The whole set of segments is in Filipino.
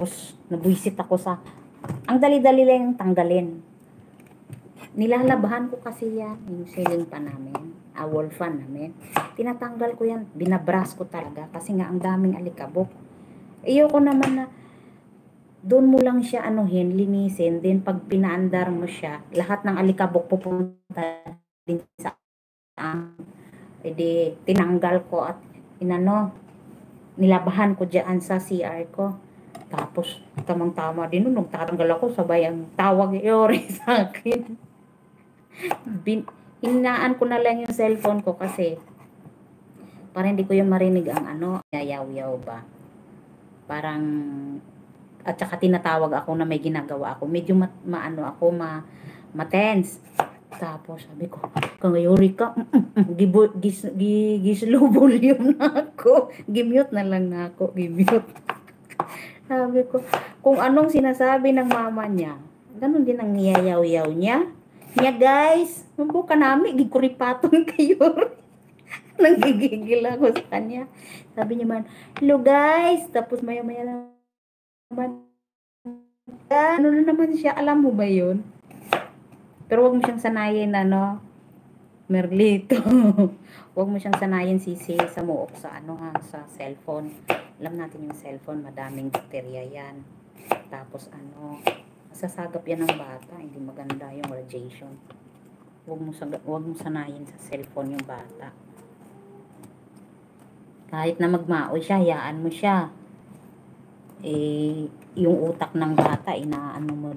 Tapos, nabuisit ako sa, ang dali-dali lang yung tanggalin. Nilalabahan ko kasi yan, yung ceiling fan namin, wall fan namin. Tinatanggal ko yan, binabras ko talaga kasi nga ang daming alikabok. Ayoko naman na doon mo lang siya linisin, then pag pinaandar mo siya, lahat ng alikabok pupunta din sa edi tinanggal ko at nilabahan ko dyan sa CR ko. Tapos, tamang-tama din nung nagtatanggal ako, sabay ang tawag Yori sa akin. Hinaan ko na lang yung cellphone ko kasi para hindi ko yung marinig ang yayaw-yaw ba. Parang, at saka tinatawag ako na may ginagawa ako. Medyo ma-tense. Tapos sabi ko, kung Yori ka, gislow volume na ako. Gimute na lang na ako, gimute. Sabi ko, kung anong sinasabi ng mama niya, ganun din ang niyayaw-yaw niya. Niya guys, mabuka namin, giguripatong kayo. Nanggigigil ako sa kanya. Sabi niya man, hello guys. Tapos maya-maya naman, ano na naman siya, alam mo ba yun? Pero wag mo siyang sanayin Merlito. Wag mo siyang sanayin sisi sa muok sa sa cellphone. Alam natin yung cellphone, madaming bakterya yan. Tapos masasagap yan ng bata, hindi maganda yung radiation. Wag mo sanayin sa cellphone yung bata. Kahit na magmaoy siya, hayaan mo siya. Yung utak ng bata, inaano mo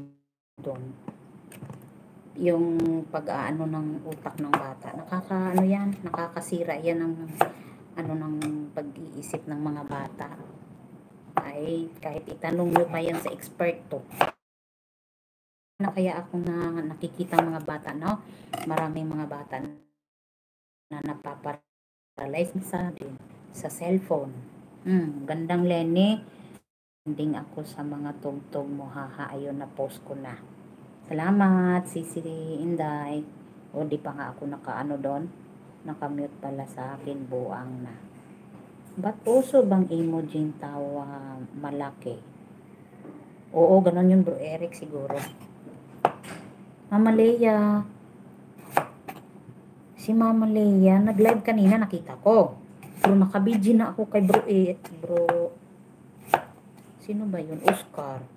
doon. Yung pag-aano ng utak ng bata, nakakasira yan ng ng pag-iisip ng mga bata. Ay, kahit itanong mo pa yan sa experto. Na kaya ako nakikita mga bata, maraming mga bata na napaparalyze sa cellphone. Gandang Lenny, ending ako sa mga tugtog mo, ayun na post ko na. Salamat, Sisi Inday. O di pa nga ako doon, nakamute pala sa akin, buang na. Ba't puso bang emoji tawa malaki? Oo, ganun yung Bro Eric siguro. Mama Leia. Si Mama Leia, nag-live kanina, nakita ko. Pero nakabidji na ako kay Bro. Sino ba yun? Oscar.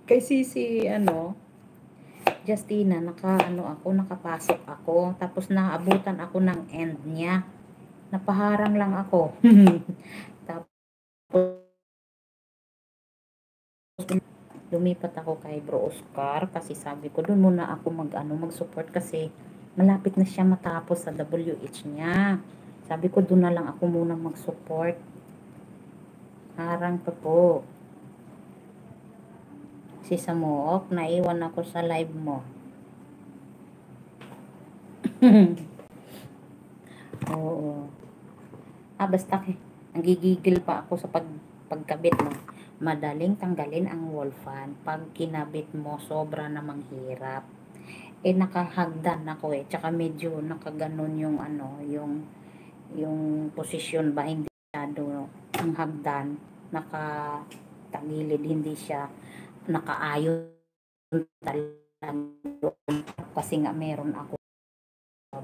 Kay Sisi, Justina, nakapasok ako. Tapos naabutan ako ng end niya. Napaharang lang ako. Tapos, lumipat ako kay Bro Oscar kasi sabi ko doon muna ako mag-support kasi malapit na siya matapos sa WH niya. Sabi ko doon na lang ako muna mag-support. Harang pa po. Si Samook, naiwan ako sa live mo. Oo. Basta nagigigil pa ako sa pagkabit mo. Madaling tanggalin ang wall fan. Pag kinabit mo, sobra namang hirap. Nakahagdan ako Tsaka medyo nakaganon yung yung posisyon ba, hindi masyado ang hagdan. Nakatagilid, hindi siya nakaayon talaga. Kasi nga meron ako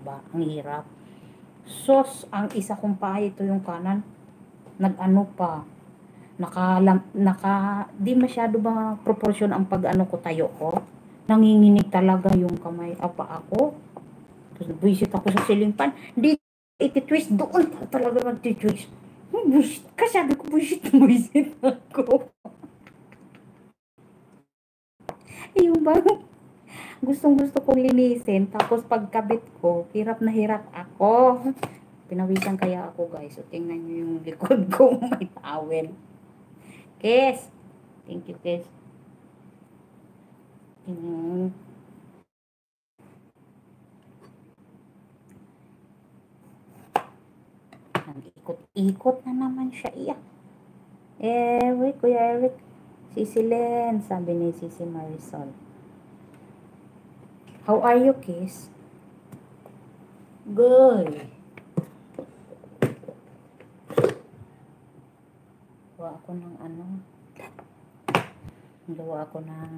ba, ang hirap. Sos, ang isa kong paa, ito yung kanan, pa, di masyado ba proportion ang ko tayo ko. Nanginginig talaga yung kamay, ako. Tapos buisit ako sa ceiling fan, di iti-twist, doon talaga mag-twist. Kasi sabi ko, buisit ako. Yung bang gustong-gusto kong linisin, tapos pagkabit ko, hirap na hirap ako. Pinawisan kaya ako, guys. So, tingnan nyo yung likod ko, may towel. Kes! Thank you, Kes. Nag-ikot-ikot na naman siya, Eric, Kuya Eric. Sisi Len, sabi ni Sisi Marisol. How are you, Kes? Good. Kuha ako ng gawa ako ng